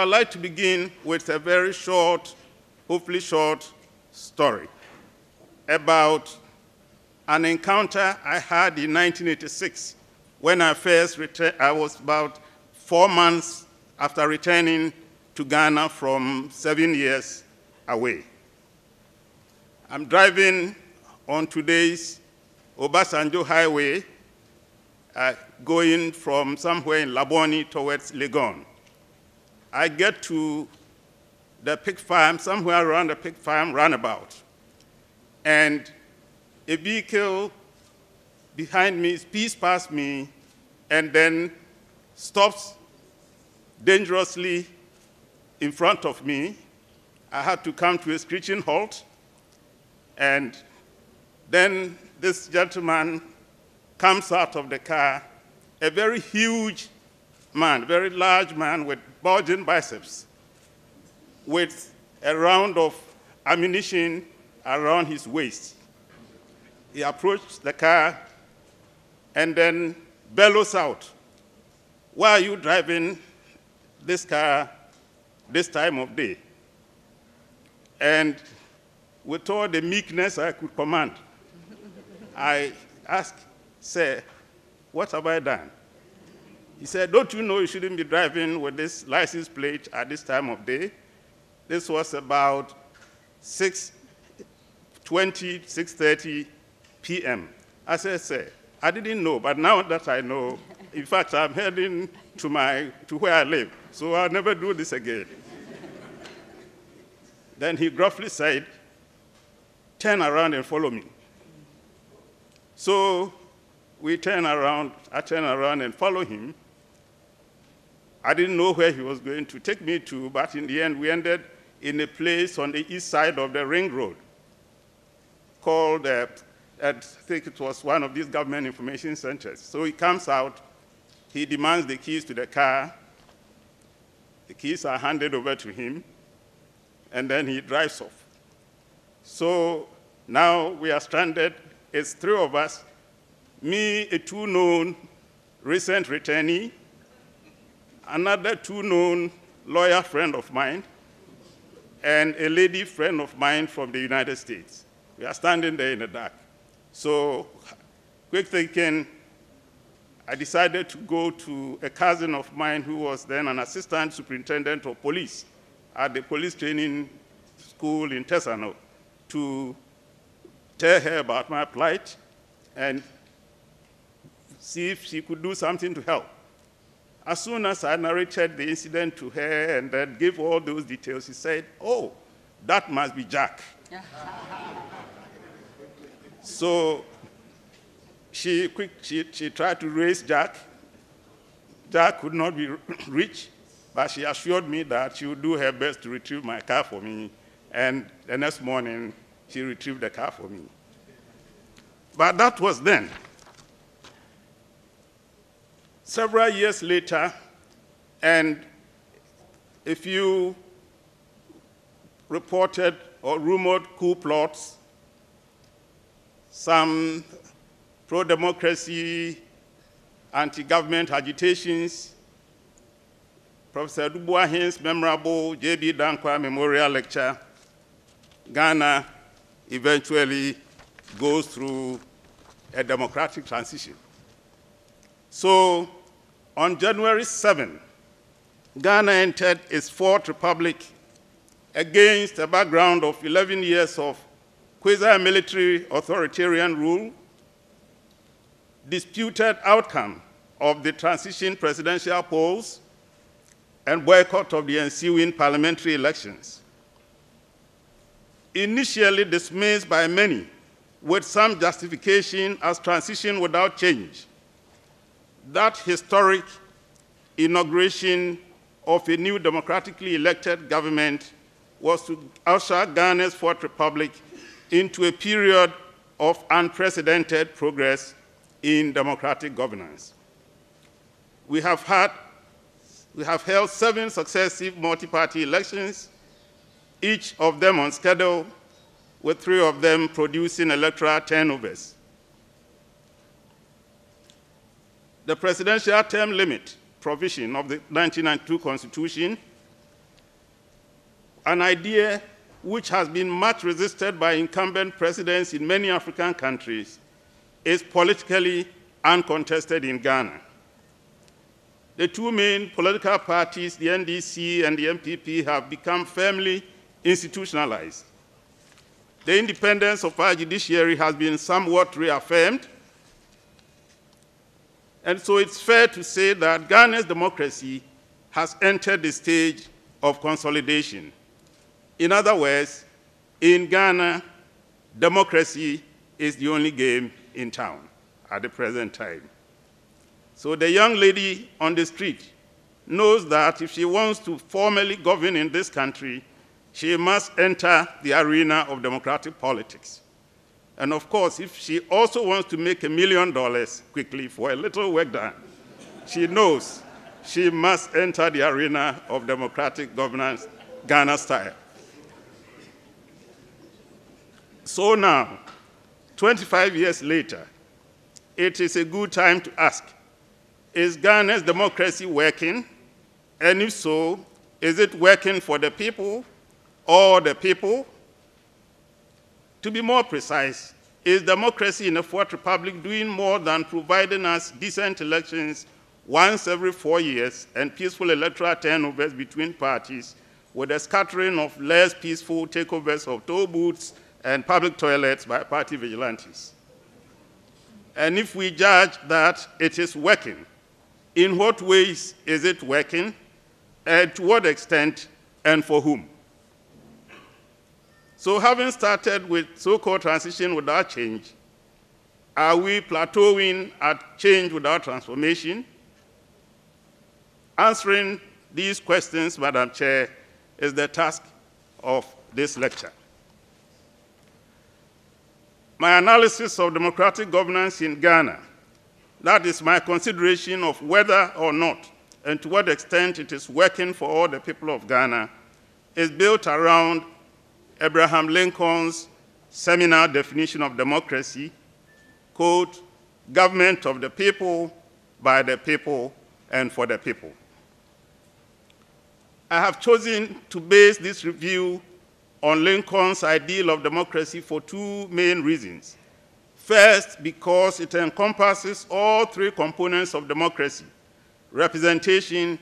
I'd like to begin with a very short, hopefully short, story about an encounter I had in 1986 when I first returned. I was about 4 months after returning to Ghana from 7 years away. I'm driving on today's Obasanjo Highway, going from somewhere in Laboni towards Legon. I get to the pig farm, somewhere around the pig farm roundabout, and a vehicle behind me speeds past me and then stops dangerously in front of me. I had to come to a screeching halt, and then this gentleman comes out of the car, a very huge man, very large man with bulging biceps, with a round of ammunition around his waist. He approached the car and then bellows out, "Why are you driving this car this time of day?" And with all the meekness I could command, I asked, "Sir, what have I done?" He said, "Don't you know you shouldn't be driving with this license plate at this time of day?" This was about 6:30 p.m. I said, "Sir, I didn't know, but now that I know, in fact, I'm heading to where I live, so I'll never do this again." Then he gruffly said, "Turn around and follow me." So I turn around and follow him. I didn't know where he was going to take me to, but in the end, we ended in a place on the east side of the ring road called, I think it was one of these government information centers. So he comes out, he demands the keys to the car. The keys are handed over to him, and then he drives off. So now we are stranded. It's 3 of us, me, a 2 known recent returnee, another 2 known lawyer friend of mine, and a lady friend of mine from the United States. We are standing there in the dark. So, quick thinking, I decided to go to a cousin of mine who was then an assistant superintendent of police at the police training school in Tesano to tell her about my plight and see if she could do something to help. As soon as I narrated the incident to her and then gave all those details, she said, "Oh, that must be Jack." So she tried to raise Jack. Jack could not be reached, but she assured me that she would do her best to retrieve my car for me, and the next morning, she retrieved the car for me. But that was then. Several years later, and a few reported or rumored coup plots, some pro-democracy, anti-government agitations, Professor Dubois-Hines' memorable J.B. Dankwa Memorial Lecture, Ghana eventually goes through a democratic transition. So on January 7, Ghana entered its 4th republic against a background of 11 years of quasi-military authoritarian rule, disputed outcome of the transition presidential polls, and boycott of the ensuing parliamentary elections. Initially dismissed by many with some justification as transition without change, that historic inauguration of a new democratically elected government was to usher Ghana's 4th Republic into a period of unprecedented progress in democratic governance. We have held 7 successive multi-party elections, each of them on schedule, with 3 of them producing electoral turnovers. The presidential term limit provision of the 1992 Constitution an idea which has been much resisted by incumbent presidents in many African countries, is politically uncontested in Ghana. The two main political parties, the NDC and the MPP, have become firmly institutionalized. The independence of our judiciary has been somewhat reaffirmed, and so it's fair to say that Ghana's democracy has entered the stage of consolidation. In other words, in Ghana, democracy is the only game in town at the present time. So the young lady on the street knows that if she wants to formally govern in this country, she must enter the arena of democratic politics. And of course, if she also wants to make $1 million quickly for a little work done, she knows she must enter the arena of democratic governance, Ghana style. So now, 25 years later, it is a good time to ask, is Ghana's democracy working? And if so, is it working for the people or the people? To be more precise, is democracy in the Fourth Republic doing more than providing us decent elections once every 4 years and peaceful electoral turnovers between parties, with a scattering of less peaceful takeovers of toll booths and public toilets by party vigilantes? And if we judge that it is working, in what ways is it working, and to what extent, and for whom? So having started with so-called transition without change, are we plateauing at change without transformation? Answering these questions, Madam Chair, is the task of this lecture. My analysis of democratic governance in Ghana, that is my consideration of whether or not and to what extent it is working for all the people of Ghana, is built around Abraham Lincoln's seminal definition of democracy, quote, government of the people, by the people, and for the people. I have chosen to base this review on Lincoln's ideal of democracy for two main reasons. First, because it encompasses all three components of democracy: representation,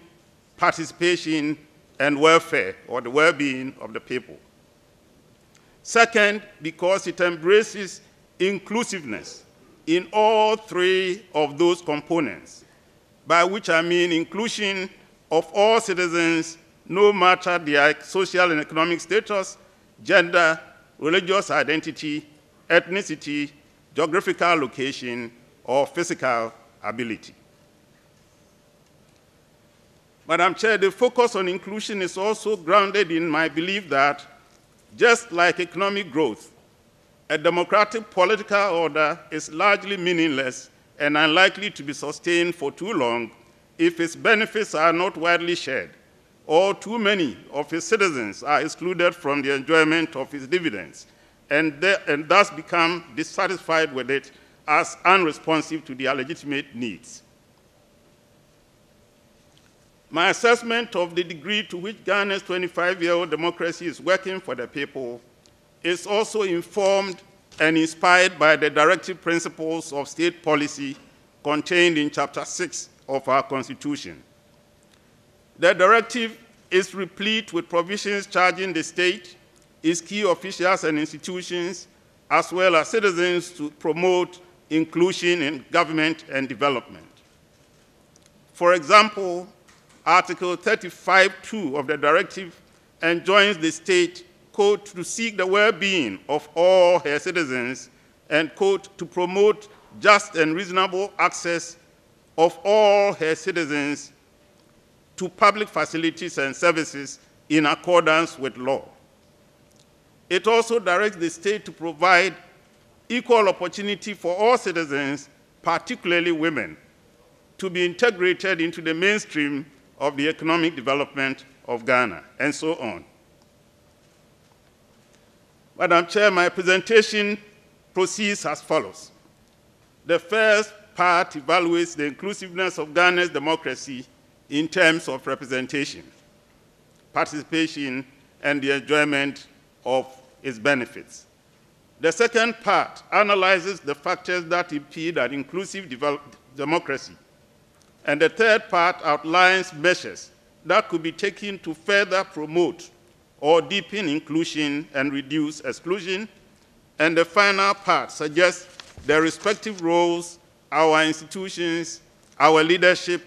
participation, and welfare, or the well-being of the people. Second, because it embraces inclusiveness in all three of those components, by which I mean inclusion of all citizens, no matter their social and economic status, gender, religious identity, ethnicity, geographical location, or physical ability. Madam Chair, the focus on inclusion is also grounded in my belief that, just like economic growth, a democratic political order is largely meaningless and unlikely to be sustained for too long if its benefits are not widely shared, or too many of its citizens are excluded from the enjoyment of its dividends, and thus become dissatisfied with it as unresponsive to their legitimate needs. My assessment of the degree to which Ghana's 25-year-old democracy is working for the people is also informed and inspired by the directive principles of state policy contained in Chapter 6 of our Constitution. The directive is replete with provisions charging the state, its key officials and institutions, as well as citizens, to promote inclusion in government and development. For example, Article 35(2) of the directive enjoins the state, quote, to seek the well-being of all her citizens and, quote, to promote just and reasonable access of all her citizens to public facilities and services in accordance with law. It also directs the state to provide equal opportunity for all citizens, particularly women, to be integrated into the mainstream of the economic development of Ghana, and so on. Madam Chair, my presentation proceeds as follows. The first part evaluates the inclusiveness of Ghana's democracy in terms of representation, participation, and the enjoyment of its benefits. The second part analyzes the factors that impede an inclusive democracy. And the third part outlines measures that could be taken to further promote or deepen inclusion and reduce exclusion. And the final part suggests the respective roles our institutions, our leadership,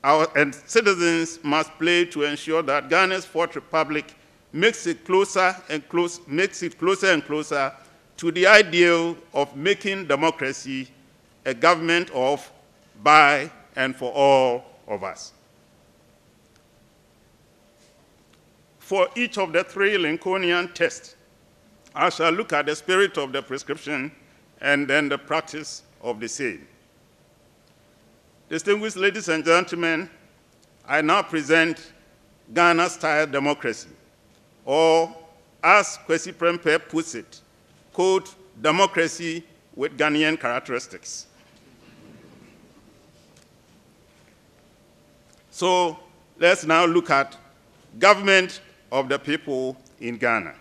and citizens must play to ensure that Ghana's Fourth Republic makes it closer and closer to the ideal of making democracy a government of, by, and for all of us. For each of the three Lincolnian tests, I shall look at the spirit of the prescription and then the practice of the same. Distinguished ladies and gentlemen, I now present Ghana-style democracy, or as Kwesi Prempeh puts it, quote, democracy with Ghanaian characteristics. So let's now look at government of the people in Ghana.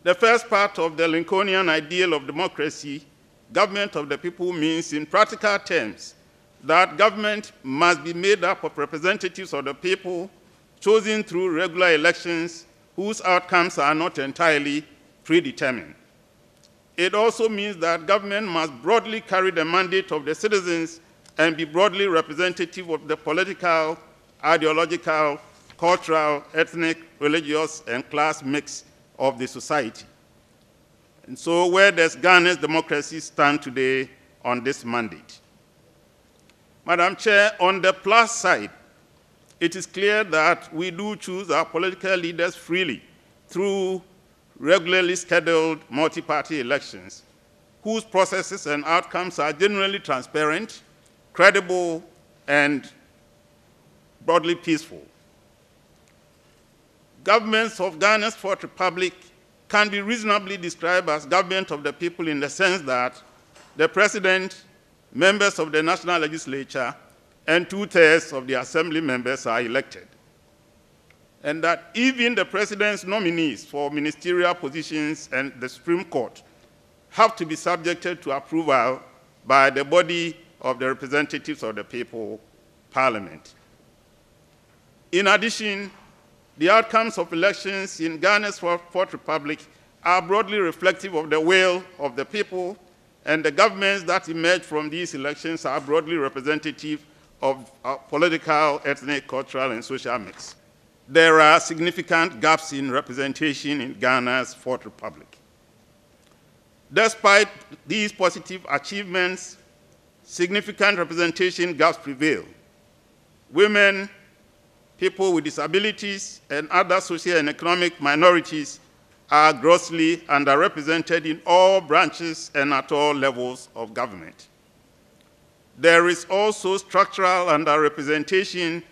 The first part of the Lincolnian ideal of democracy, government of the people, means in practical terms that government must be made up of representatives of the people chosen through regular elections whose outcomes are not entirely predetermined. It also means that government must broadly carry the mandate of the citizens and be broadly representative of the political, ideological, cultural, ethnic, religious, and class mix of the society. And so where does Ghana's democracy stand today on this mandate? Madam Chair, on the plus side, it is clear that we do choose our political leaders freely through regularly scheduled multi-party elections, whose processes and outcomes are generally transparent, credible, and broadly peaceful. Governments of Ghana's Fourth Republic can be reasonably described as government of the people in the sense that the president, members of the national legislature, and 2/3 of the assembly members are elected. And that even the president's nominees for ministerial positions and the Supreme Court have to be subjected to approval by the body of the representatives of the people, Parliament. In addition, the outcomes of elections in Ghana's Fourth Republic are broadly reflective of the will of the people, and the governments that emerge from these elections are broadly representative of our political, ethnic, cultural, and social mix. There are significant gaps in representation in Ghana's Fourth Republic. Despite these positive achievements, significant representation gaps prevail. Women, people with disabilities, and other social and economic minorities are grossly underrepresented in all branches and at all levels of government. There is also structural underrepresentation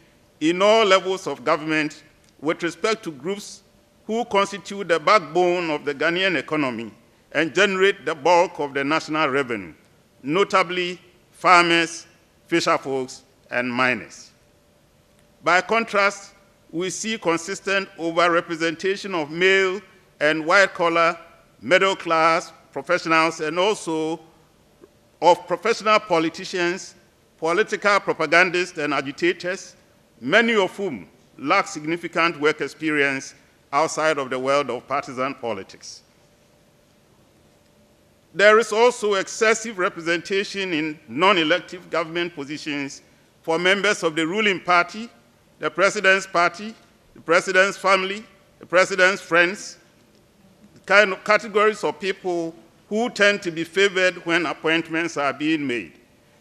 in all levels of government with respect to groups who constitute the backbone of the Ghanaian economy and generate the bulk of the national revenue, notably farmers, fisherfolks, and miners. By contrast, we see consistent overrepresentation of male and white-collar, middle-class professionals, and also of professional politicians, political propagandists, and agitators, many of whom lack significant work experience outside of the world of partisan politics. There is also excessive representation in non-elective government positions for members of the ruling party, the president's party, the president's family, the president's friends, the kind of categories of people who tend to be favored when appointments are being made.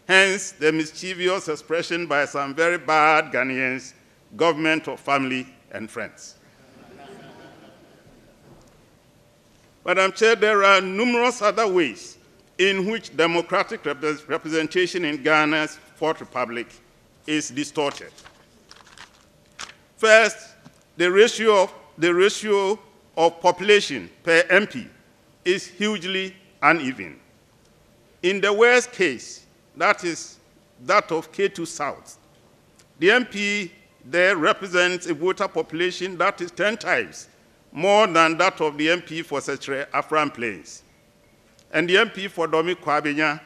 Hence, the mischievous expression by some very bad Ghanaians, government of family and friends. Madam Chair, there are numerous other ways in which democratic representation in Ghana's Fourth Republic is distorted. First, the ratio of population per MP is hugely uneven. In the worst case, that is that of K2 South, the MP there represents a voter population that is 10 times more than that of the MP for Setre Afran Plains. And the MP for Domi Kwabenya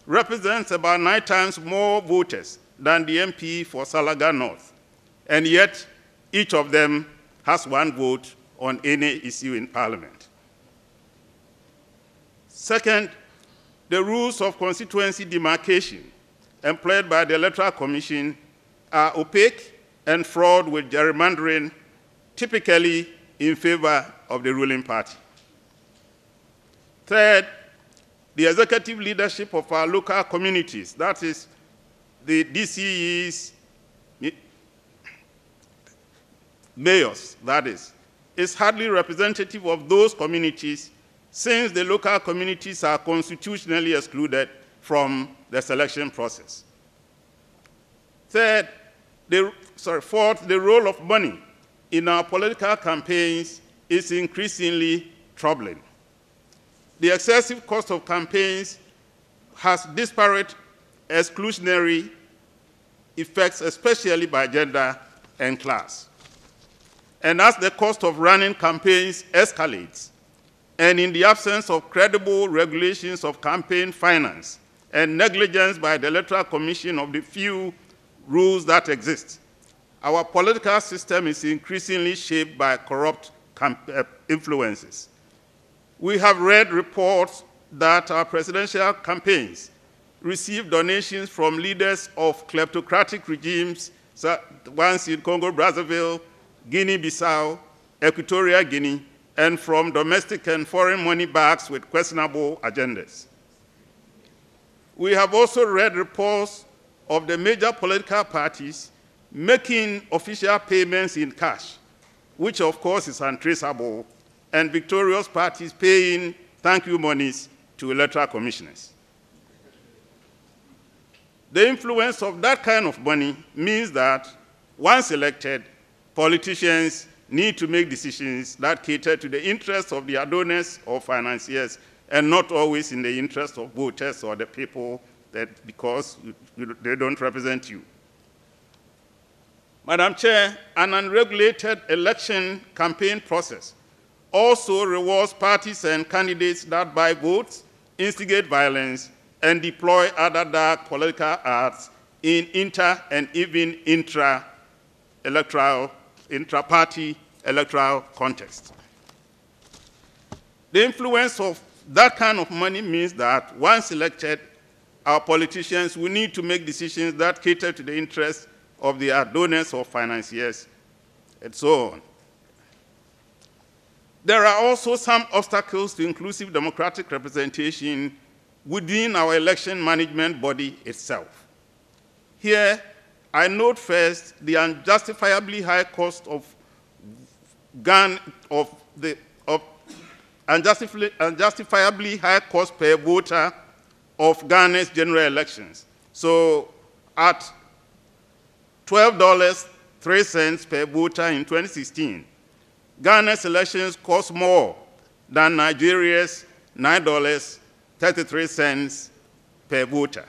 represents about 9 times more voters than the MP for Salaga North. And yet, each of them has 1 vote on any issue in Parliament. Second, the rules of constituency demarcation employed by the Electoral Commission are opaque and fraught with gerrymandering, typically in favor of the ruling party. Third, the executive leadership of our local communities, that is, the DCE's mayors, that is hardly representative of those communities, since the local communities are constitutionally excluded from the selection process. Fourth, the role of money in our political campaigns is increasingly troubling. The excessive cost of campaigns has disparate exclusionary effects, especially by gender and class. And as the cost of running campaigns escalates, and in the absence of credible regulations of campaign finance and negligence by the Electoral Commission of the few rules that exist, our political system is increasingly shaped by corrupt influences. We have read reports that our presidential campaigns receive donations from leaders of kleptocratic regimes, once in Congo-Brazzaville, Guinea-Bissau, Equatorial Guinea, and from domestic and foreign money bags with questionable agendas. We have also read reports of the major political parties making official payments in cash, which of course is untraceable, and victorious parties paying thank you monies to electoral commissioners. The influence of that kind of money means that once elected, politicians need to make decisions that cater to the interests of their donors or financiers, and not always in the interest of voters or the people that because they don't represent you. Madam Chair, an unregulated election campaign process also rewards parties and candidates that buy votes, instigate violence, and deploy other dark political arts in inter- and even intra-party electoral context. The influence of that kind of money means that once elected, our politicians will need to make decisions that cater to the interests of their donors or financiers, and so on. There are also some obstacles to inclusive democratic representation within our election management body itself. Here, I note first the unjustifiably high cost of unjustifiably high cost per voter of Ghana's general elections. So at $12.03 per voter in 2016, Ghana's elections cost more than Nigeria's $9.33 per voter,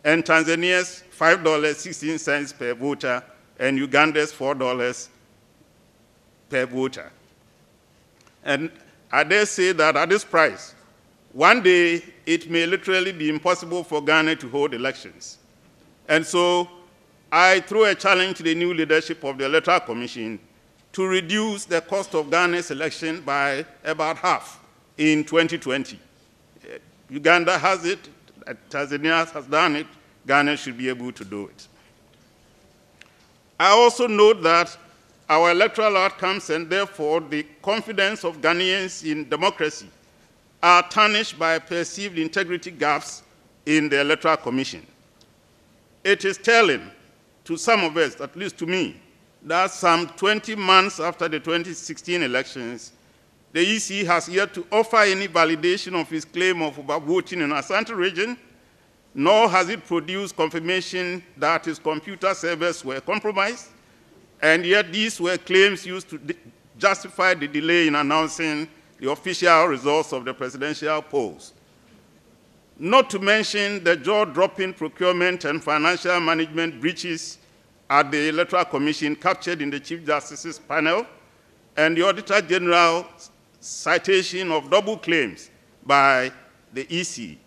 and Tanzania's $5.16 per voter, and Uganda's $4 per voter. And I dare say that at this price, one day it may literally be impossible for Ghana to hold elections. And so I throw a challenge to the new leadership of the Electoral Commission to reduce the cost of Ghana's election by about half in 2020. Uganda has it, Tanzania has done it, Ghana should be able to do it. I also note that our electoral outcomes and therefore the confidence of Ghanaians in democracy are tarnished by perceived integrity gaps in the Electoral Commission. It is telling to some of us, at least to me, that some 20 months after the 2016 elections, the EC has yet to offer any validation of its claim of overvoting in the Asante region, nor has it produced confirmation that its computer servers were compromised, and yet these were claims used to justify the delay in announcing the official results of the presidential polls. Not to mention the jaw-dropping procurement and financial management breaches at the Electoral Commission captured in the Chief Justice's panel, and the Auditor General's citation of double claims by the EC,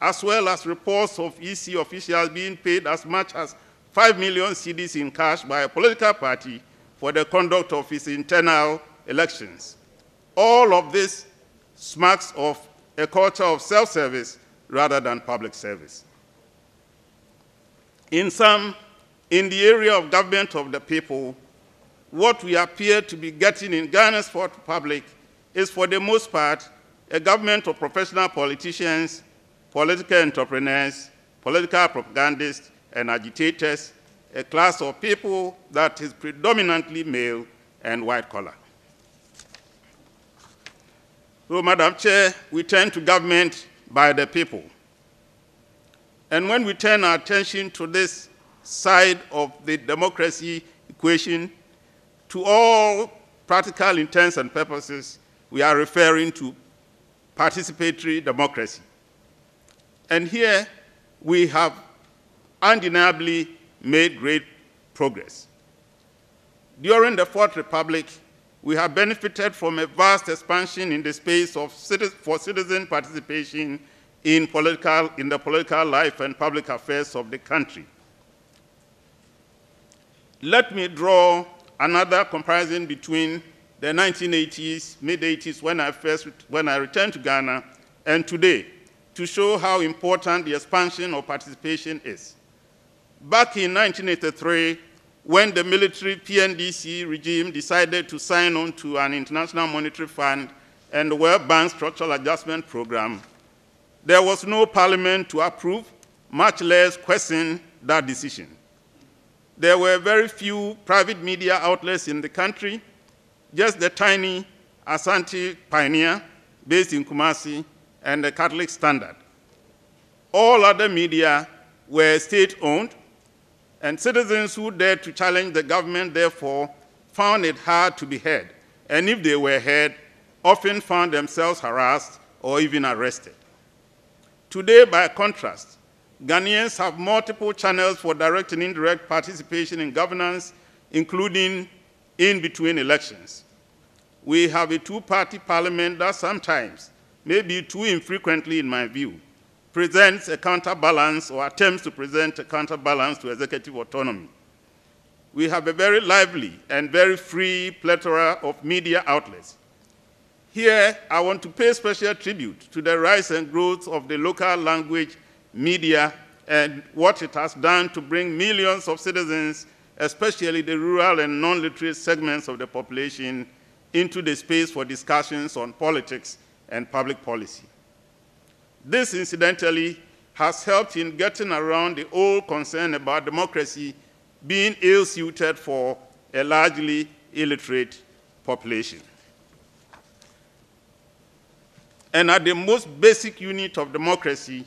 as well as reports of EC officials being paid as much as 5 million cedis in cash by a political party for the conduct of its internal elections. All of this smacks of a culture of self-service rather than public service. In sum, in the area of government of the people, what we appear to be getting in Ghana's Fourth Republic is, for the most part, a government of professional politicians, political entrepreneurs, political propagandists, and agitators, a class of people that is predominantly male and white-collar. So, Madam Chair, we turn to government by the people. And when we turn our attention to this side of the democracy equation, to all practical intents and purposes, we are referring to participatory democracy. And here we have undeniably made great progress. During the Fourth Republic, we have benefited from a vast expansion in the space for citizen participation in the political life and public affairs of the country. Let me draw another comparison between the 1980s, mid-80s, when I returned to Ghana, and today, to show how important the expansion of participation is. Back in 1983, when the military PNDC regime decided to sign on to an International Monetary Fund and the World Bank Structural Adjustment Program, there was no parliament to approve, much less question that decision. There were very few private media outlets in the country, just the tiny Asante Pioneer, based in Kumasi, and the Catholic Standard. All other media were state-owned, and citizens who dared to challenge the government, therefore, found it hard to be heard, and if they were heard, often found themselves harassed or even arrested. Today, by contrast, Ghanaians have multiple channels for direct and indirect participation in governance, including in between elections. We have a two-party parliament that sometimes, maybe too infrequently in my view, presents a counterbalance or attempts to present a counterbalance to executive autonomy. We have a very lively and very free plethora of media outlets. Here, I want to pay special tribute to the rise and growth of the local language media and what it has done to bring millions of citizens, especially the rural and non-literate segments of the population, into the space for discussions on politics and public policy. This, incidentally, has helped in getting around the old concern about democracy being ill-suited for a largely illiterate population. And at the most basic unit of democracy,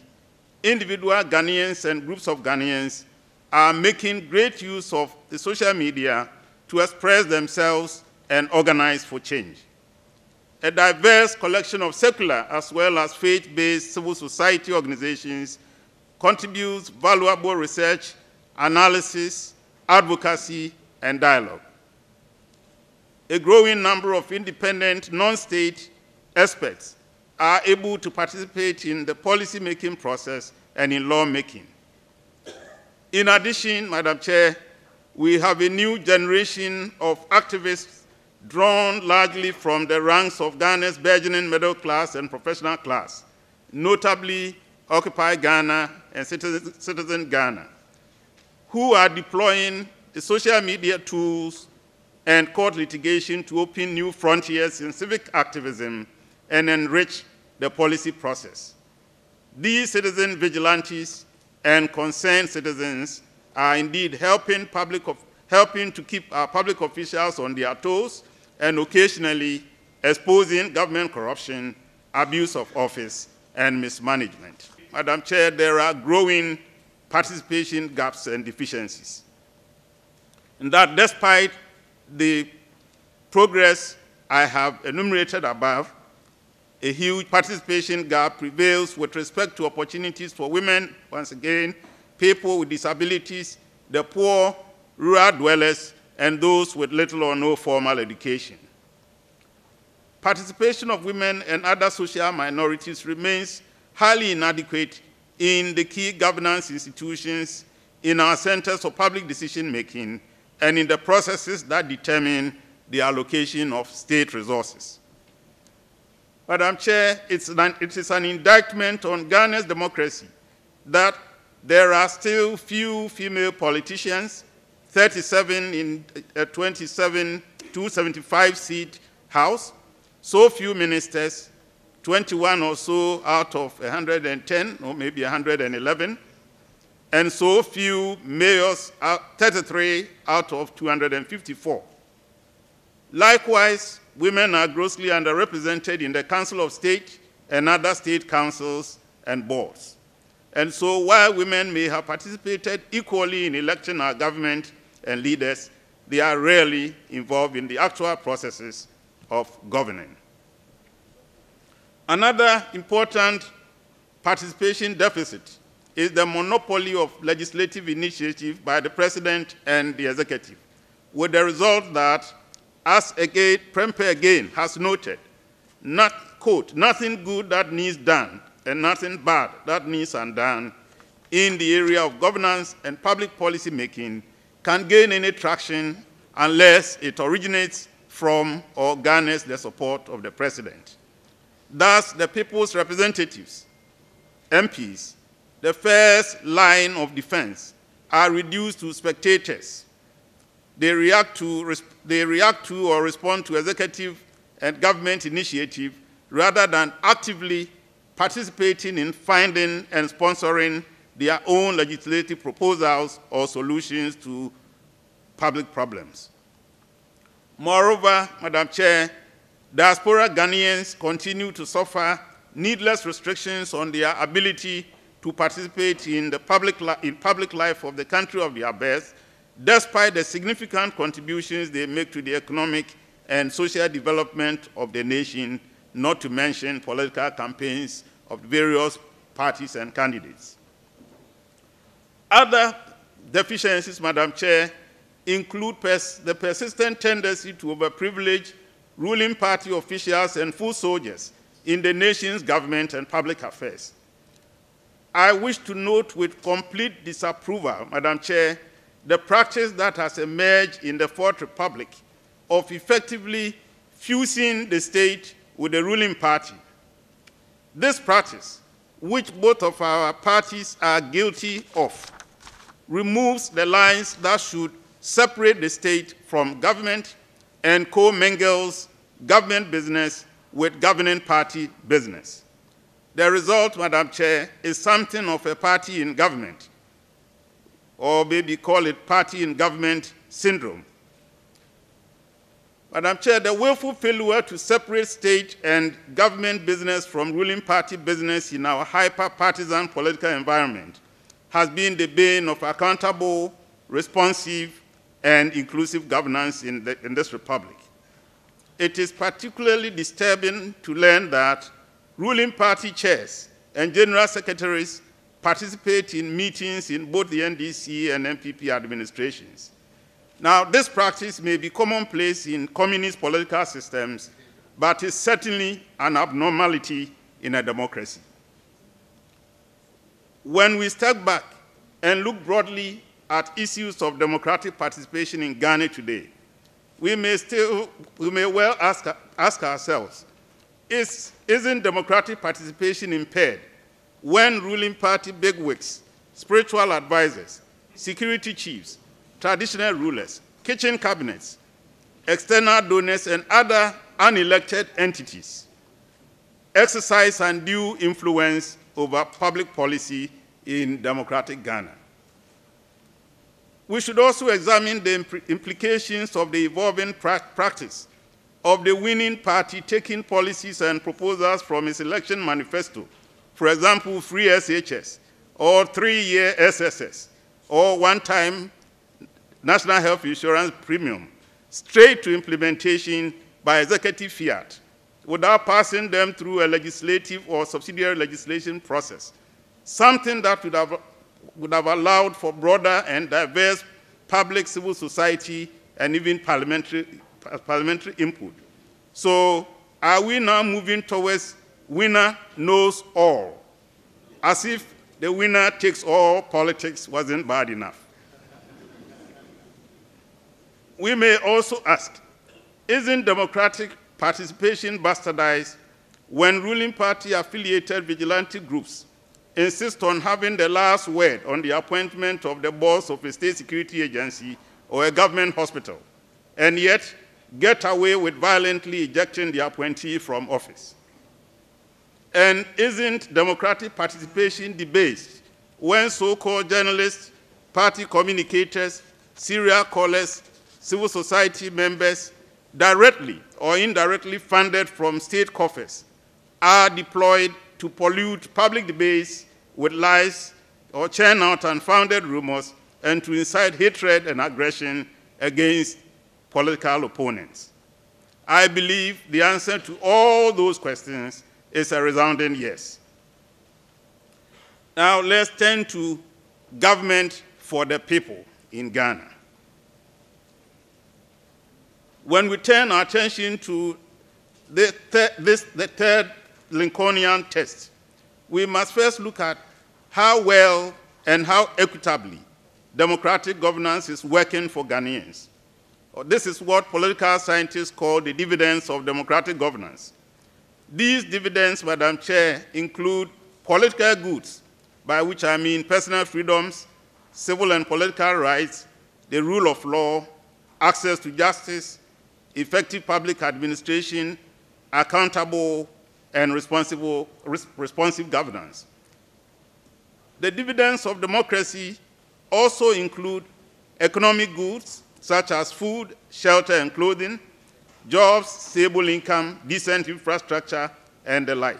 individual Ghanaians and groups of Ghanaians are making great use of the social media to express themselves and organize for change. A diverse collection of secular as well as faith-based civil society organizations contributes valuable research, analysis, advocacy, and dialogue. A growing number of independent, non-state experts are able to participate in the policy-making process and in lawmaking. In addition, Madam Chair, we have a new generation of activists drawn largely from the ranks of Ghana's burgeoning middle class and professional class, notably Occupy Ghana and Citizen Ghana, who are deploying the social media tools and court litigation to open new frontiers in civic activism and enrich the policy process. These citizen vigilantes and concerned citizens are indeed helping to keep our public officials on their toes and occasionally exposing government corruption, abuse of office, and mismanagement. Madam Chair, there are growing participation gaps and deficiencies. And that despite the progress I have enumerated above, a huge participation gap prevails with respect to opportunities for women, once again, people with disabilities, the poor, rural dwellers, and those with little or no formal education. Participation of women and other social minorities remains highly inadequate in the key governance institutions, in our centers of public decision-making, and in the processes that determine the allocation of state resources. Madam Chair, it is an indictment on Ghana's democracy that there are still few female politicians, 37 in a 275-seat House, so few ministers, 21 or so out of 110, or maybe 111, and so few mayors, 33 out of 254. Likewise, women are grossly underrepresented in the Council of State and other state councils and boards. And so while women may have participated equally in electing our government and leaders, they are rarely involved in the actual processes of governing. Another important participation deficit is the monopoly of legislative initiative by the President and the Executive, with the result that, as Prempeh again has noted, quote, nothing good that needs done and nothing bad that needs undone in the area of governance and public policy making can gain any traction unless it originates from or garners the support of the President. Thus, the people's representatives, MPs, the first line of defense, are reduced to spectators. They react to or respond to executive and government initiative rather than actively participating in finding and sponsoring their own legislative proposals or solutions to public problems. Moreover, Madam Chair, diaspora Ghanaians continue to suffer needless restrictions on their ability to participate in the public life of the country of their birth, despite the significant contributions they make to the economic and social development of the nation, not to mention political campaigns of various parties and candidates. Other deficiencies, Madam Chair, include the persistent tendency to overprivilege ruling party officials and full soldiers in the nation's government and public affairs. I wish to note with complete disapproval, Madam Chair, the practice that has emerged in the Fourth Republic of effectively fusing the state with the ruling party. This practice, which both of our parties are guilty of, removes the lines that should separate the state from government and co-mingles government business with governing party business. The result, Madam Chair, is something of a party in government, or maybe call it party in government syndrome. Madam Chair, the willful failure to separate state and government business from ruling party business in our hyper-partisan political environment has been the bane of accountable, responsive, and inclusive governance in this republic. It is particularly disturbing to learn that ruling party chairs and general secretaries participate in meetings in both the NDC and MPP administrations. Now, this practice may be commonplace in communist political systems, but is certainly an abnormality in a democracy. When we step back and look broadly at issues of democratic participation in Ghana today, we may well ask ourselves, isn't democratic participation impaired when ruling party bigwigs, spiritual advisors, security chiefs, traditional rulers, kitchen cabinets, external donors, and other unelected entities exercise undue influence over public policy in democratic Ghana? We should also examine the implications of the evolving practice of the winning party taking policies and proposals from its election manifesto, for example, free SHS, or 3-year SSS, or one-time National Health Insurance Premium, straight to implementation by executive fiat, without passing them through a legislative or subsidiary legislation process, something that would have allowed for broader and diverse public, civil society, and even parliamentary input. So are we now moving towards winner knows all, as if the winner takes all politics wasn't bad enough? We may also ask, isn't democratic participation bastardized when ruling party-affiliated vigilante groups insist on having the last word on the appointment of the boss of a state security agency or a government hospital, and yet get away with violently ejecting the appointee from office? And isn't democratic participation debased when so-called journalists, party communicators, serial callers, civil society members, directly or indirectly funded from state coffers, are deployed to pollute public debates with lies or churn out unfounded rumors and to incite hatred and aggression against political opponents? I believe the answer to all those questions is a resounding yes. Now let's turn to government for the people in Ghana. When we turn our attention to the third Lincolnian test, we must first look at how well and how equitably democratic governance is working for Ghanaians. This is what political scientists call the dividends of democratic governance. These dividends, Madam Chair, include political goods, by which I mean personal freedoms, civil and political rights, the rule of law, access to justice, effective public administration, accountable and responsive governance. The dividends of democracy also include economic goods such as food, shelter, and clothing, jobs, stable income, decent infrastructure, and the like.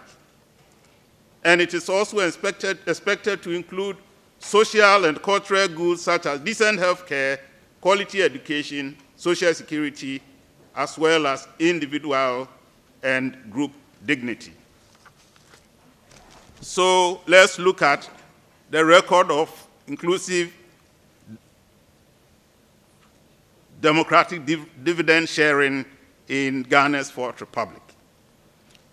And it is also expected to include social and cultural goods such as decent health care, quality education, social security, as well as individual and group dignity. So let's look at the record of inclusive democratic dividend sharing in Ghana's Fourth Republic.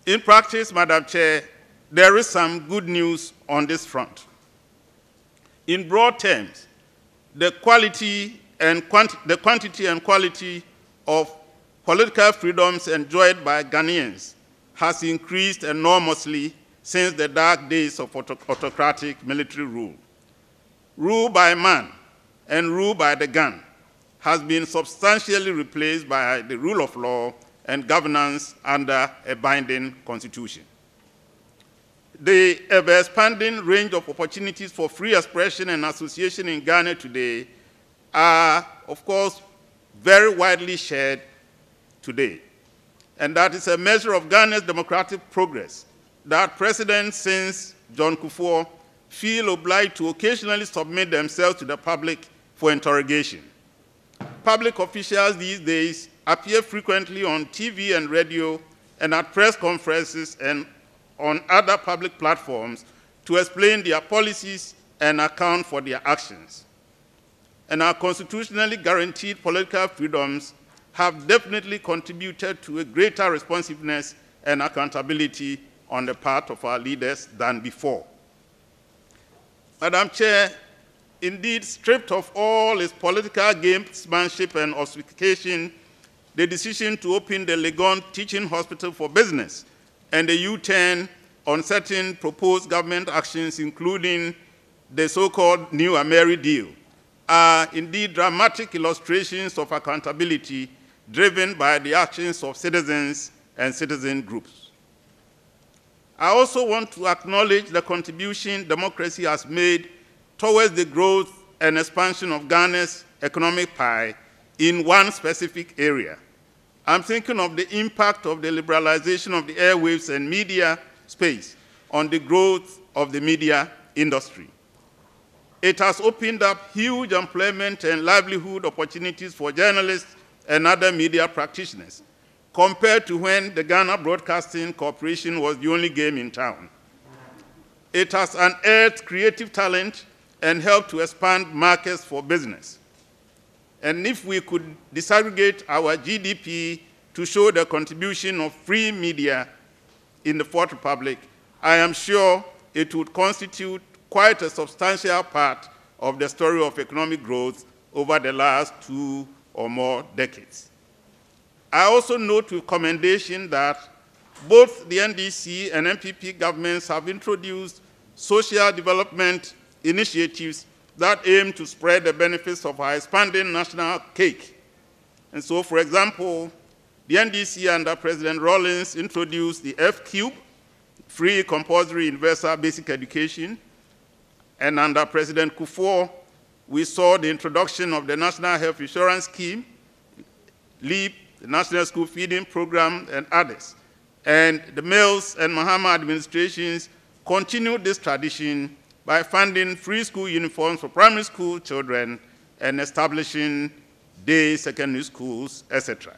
In practice, Madam Chair, there is some good news on this front. In broad terms, the quantity and quality of political freedoms enjoyed by Ghanaians has increased enormously since the dark days of autocratic military rule. Rule by man and rule by the gun has been substantially replaced by the rule of law and governance under a binding constitution. The ever-expanding range of opportunities for free expression and association in Ghana today are, of course, very widely shared today. And that is a measure of Ghana's democratic progress that presidents since John Kufuor feel obliged to occasionally submit themselves to the public for interrogation. Public officials these days appear frequently on TV and radio and at press conferences and on other public platforms to explain their policies and account for their actions. And our constitutionally guaranteed political freedoms have definitely contributed to a greater responsiveness and accountability on the part of our leaders than before. Madam Chair, indeed, stripped of all its political gamesmanship and ossification, the decision to open the Legon Teaching Hospital for Business and the U-turn on certain proposed government actions, including the so-called New Ameri deal, are indeed dramatic illustrations of accountability driven by the actions of citizens and citizen groups. I also want to acknowledge the contribution democracy has made towards the growth and expansion of Ghana's economic pie in one specific area. I'm thinking of the impact of the liberalization of the airwaves and media space on the growth of the media industry. It has opened up huge employment and livelihood opportunities for journalists and other media practitioners, compared to when the Ghana Broadcasting Corporation was the only game in town. It has unearthed creative talent and helped to expand markets for business. And if we could disaggregate our GDP to show the contribution of free media in the Fourth Republic, I am sure it would constitute quite a substantial part of the story of economic growth over the last 2 or more decades. I also note with commendation that both the NDC and NPP governments have introduced social development initiatives that aim to spread the benefits of our expanding national cake. And so, for example, the NDC under President Rawlings introduced the F-Cube, free compulsory universal basic education, and under President Kufuor, we saw the introduction of the National Health Insurance Scheme, LEAP, the National School Feeding Program, and others. And the Mills and Mahama administrations continued this tradition by funding free school uniforms for primary school children and establishing day secondary schools, etc.